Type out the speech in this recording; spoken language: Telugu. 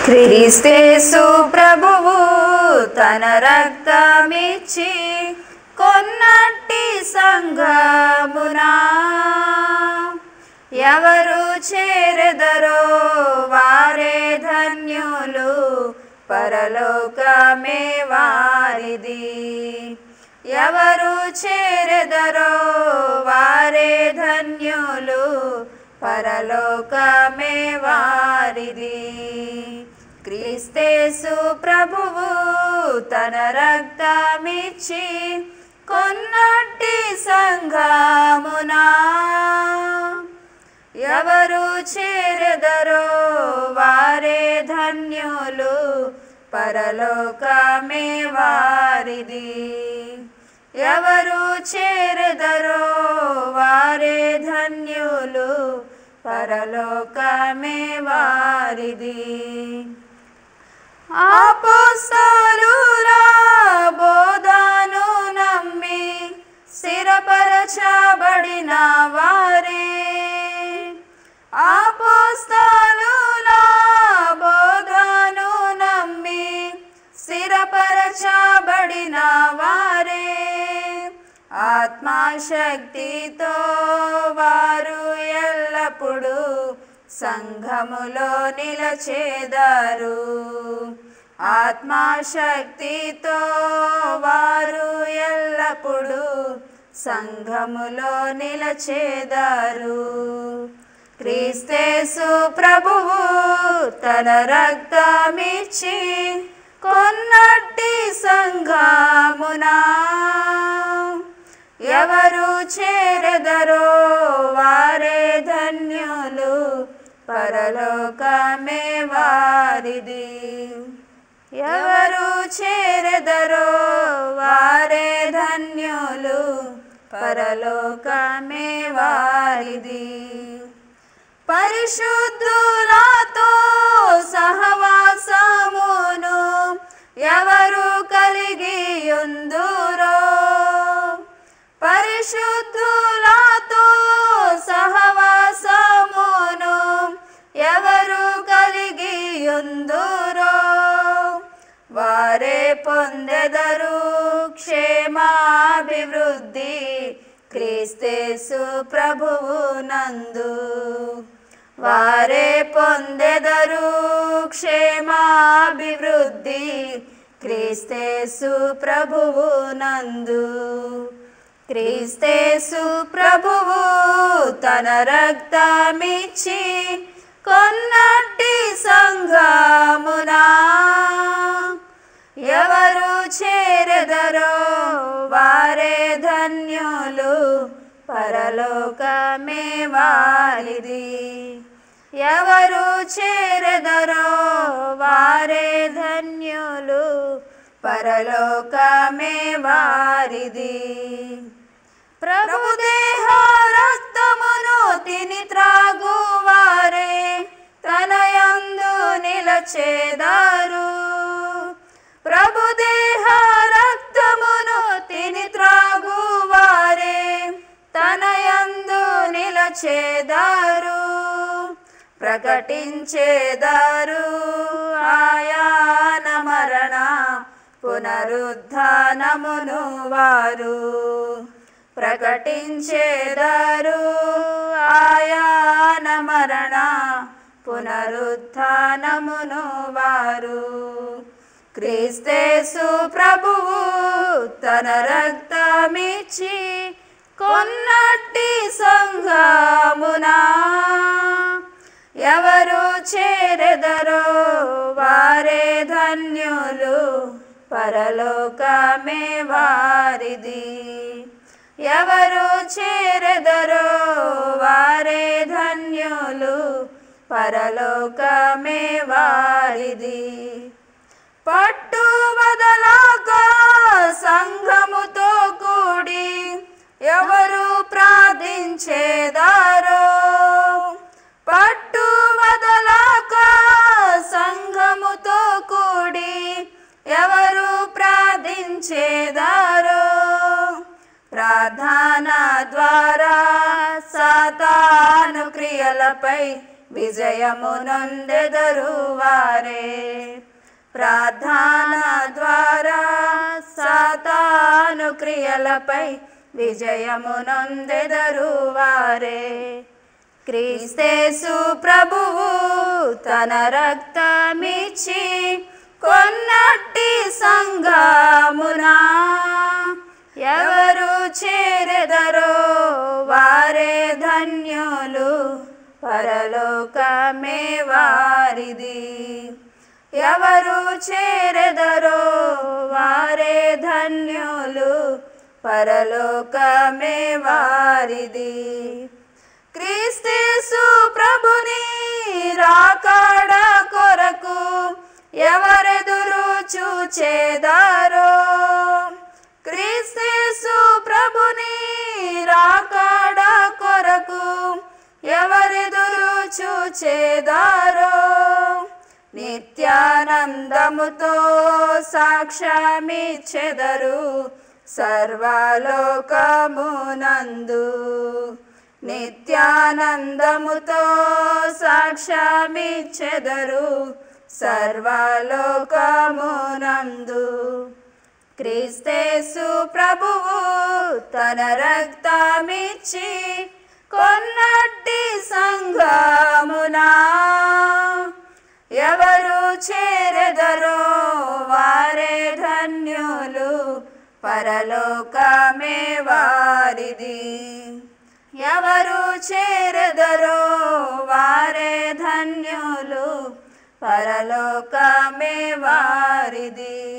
క్రీస్తేసు ప్రభువు తన రక్తమిచ్చి కొన్నట్టి సంఘమునా ఎవరు చేరెదరో వారే ధన్యులు, పరలోకమే వారిది. ఎవరు చేరెదరో వారే ధన్యులు, పరలోకమే వారిది. క్రీస్తేసు ప్రభువు తన రక్తమిచ్చి కొన్నట్టి సంఘమునా ఎవరు చేరెదరో వారే ధన్యులు, పరలోకమే వారిది. ఎవరు చేరెదరో వారే ధన్యులు, పరలోకమే వారిది. అపోస్తలుల బోధను నమ్మి స్థిరపరచబడిన వారే, అపోస్తలుల బోధను నమ్మి స్థిరపరచబడిన వారే, ఆత్మశక్తితో వారు ఎల్లప్పుడూ సంఘములో నిలచేదారు. ఆత్మశక్తితో వారు ఎల్లప్పుడూ సంఘములో నిలచేదారు. క్రీస్తేసు ప్రభువు తన రక్తమిచ్చి కొన్నట్టి సంఘమునా ఎవరు చేరెదరో వారే ధన్యులు, పరలోకమే వారిది. ఎవరు చేరెదరో వారే ధన్యులు, పరలోకమే వారిది. పరిశుద్ధులతో సహవాసమును ఎవరు కలిగి యుందురో, పరిశుద్ధులతో సహవాసమును ఎవరు కలిగి యుందురో వారే పొందెదరు క్షేమాభివృద్ధి క్రీస్తేసు ప్రభువు నందు. వారే పొందెదరు క్షేమాభివృద్ధి క్రీస్తేసు ప్రభువు నందు. క్రీస్తేసు ప్రభువు తన రక్తమిచ్చి కొన్నట్టి సంఘమునా ఎవరు చేరెదరో వారే ధన్యులు, పరలోకమే వారిది. ఎవరు చేరెదరో వారే ధన్యులు, పరలోకమే వారిది. ప్రభు దేహ రక్తమును తిని త్రాగువారే తన యందు నిలచేదారు. ప్రభు దేహ రక్తమును తిని త్రాగువారే తన యందు నిలచేదారు. ప్రకటించేదారు ఆయన మరణ పునరుద్ధానమును వారు. ప్రకటించేదారు ఆయన మరణ పునరుద్ధానమును వారు. క్రీస్తేసు ప్రభువు తన రక్తమిచ్చి కొన్నట్టి సంఘమునా ఎవరు చేరెదరో వారే ధన్యులు, పరలోకమే వారిది. ఎవరు చేరెదరో వారే ధన్యులు, పరలోకమే వారిది. పట్టువదలక సంఘముతో కూడి ఎవరు ప్రార్థించేదారో, పట్టువదలక సంఘముతో కూడి ఎవరు ప్రార్థించేదారో, ప్రార్థన ద్వారా సాతాను క్రియలపై విజయము నొందెదరు వారే. ప్రార్థన ద్వారా సాతాను క్రియలపై విజయము నొందెదరు వారే. క్రీస్తేసు ప్రభువు తన రక్తమిచ్చి కొన్నట్టి సంఘమునా ఎవరు చేరెదరో వారే ధన్యులు, పరలోకమే వారిది. ఎవరు చేరెదరో వారే ధన్యులు, పరలోకమే వారిది. క్రీస్తేసు ప్రభుని రాకడ కొరకు ఎవరెదురు చూచెదరో, క్రీస్తేసు ప్రభుని రాకడ కొరకు ఎవరెదురు చూచెదరో, నిత్యానందముతో సాక్ష్యమిచ్చెదరు సర్వలోకమునందు. నిత్యానందముతో సాక్ష్యమిచ్చెదరు సర్వలోకమునందు. క్రీస్తేసు ప్రభువు తన రక్తమిచ్చి కొన్నట్టి సంఘమునా ఎవరు చేరెదరో వారే ధన్యులు, పరలోకమే వారిది. ఎవరు చేరెదరో వారే ధన్యులు, పరలోకమే వారిది.